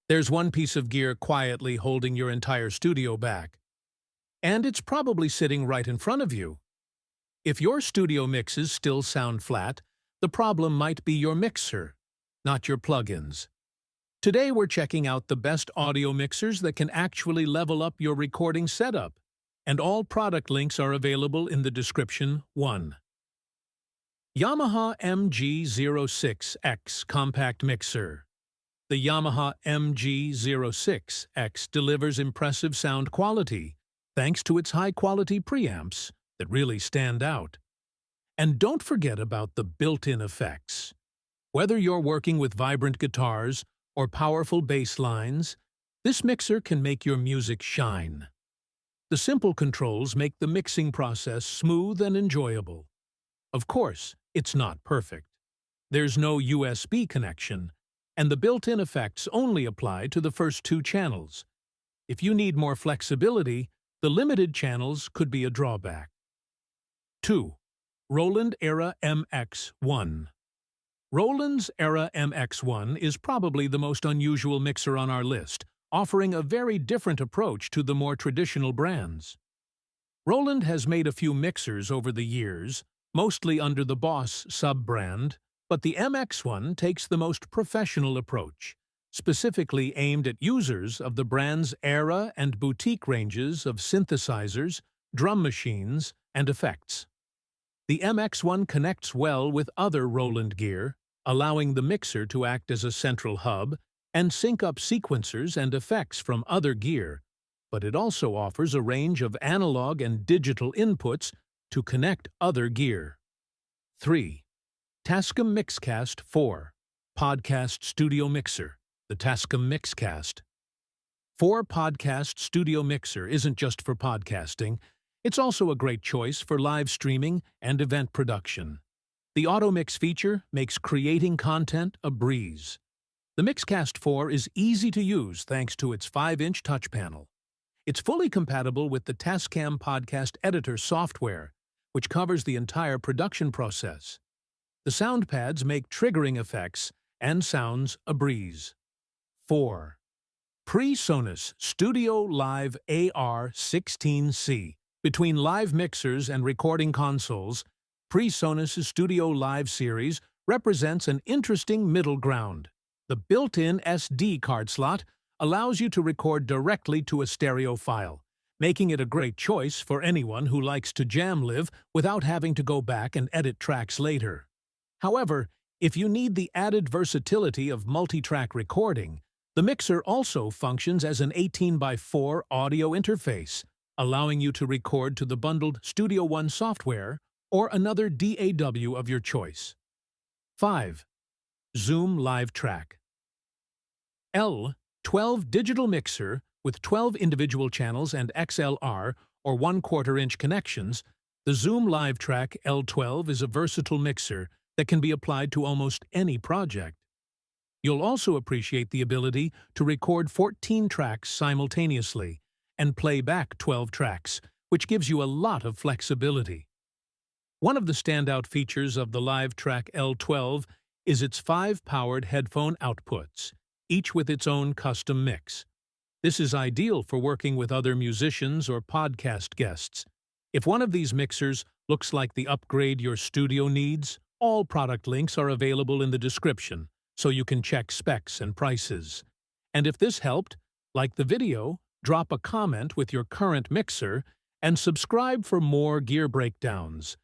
There's one piece of gear quietly holding your entire studio back, and it's probably sitting right in front of you. If your studio mixes still sound flat, the problem might be your mixer, not your plugins. Today we're checking out the best audio mixers that can actually level up your recording setup, and all product links are available in the description. 1. Yamaha MG06X Compact Mixer. The Yamaha MG06X delivers impressive sound quality thanks to its high-quality preamps that really stand out. And don't forget about the built-in effects. Whether you're working with vibrant guitars or powerful bass lines, this mixer can make your music shine. The simple controls make the mixing process smooth and enjoyable. Of course, it's not perfect. There's no USB connection, and the built-in effects only apply to the first 2 channels. If you need more flexibility, the limited channels could be a drawback. 2. Roland Era MX1. Roland's Era MX1 is probably the most unusual mixer on our list, offering a very different approach to the more traditional brands. Roland has made a few mixers over the years, mostly under the Boss sub-brand, but the MX1 takes the most professional approach, specifically aimed at users of the brand's Era and boutique ranges of synthesizers, drum machines, and effects. The MX1 connects well with other Roland gear, allowing the mixer to act as a central hub and sync up sequencers and effects from other gear, but it also offers a range of analog and digital inputs to connect other gear. 3. Tascam Mixcast 4 Podcast Studio Mixer. The Tascam Mixcast 4 Podcast Studio Mixer isn't just for podcasting, it's also a great choice for live streaming and event production. The Auto Mix feature makes creating content a breeze. The Mixcast 4 is easy to use thanks to its 5-inch touch panel. It's fully compatible with the Tascam Podcast Editor software, which covers the entire production process. The sound pads make triggering effects and sounds a breeze. 4. PreSonus Studio Live AR16C. Between live mixers and recording consoles, PreSonus' Studio Live series represents an interesting middle ground. The built-in SD card slot allows you to record directly to a stereo file, making it a great choice for anyone who likes to jam live without having to go back and edit tracks later. However, if you need the added versatility of multi-track recording, the mixer also functions as an 18x4 audio interface, allowing you to record to the bundled Studio One software or another DAW of your choice. 5. Zoom Live Track. L12 digital mixer with 12 individual channels and XLR or 1/4-inch connections, the Zoom Live Track L12 is a versatile mixer that can be applied to almost any project. You'll also appreciate the ability to record 14 tracks simultaneously and play back 12 tracks, which gives you a lot of flexibility. One of the standout features of the Live Track L12 is its 5 powered headphone outputs, each with its own custom mix. This is ideal for working with other musicians or podcast guests. If one of these mixers looks like the upgrade your studio needs, all product links are available in the description, so you can check specs and prices. And if this helped, like the video, drop a comment with your current mixer, and subscribe for more gear breakdowns.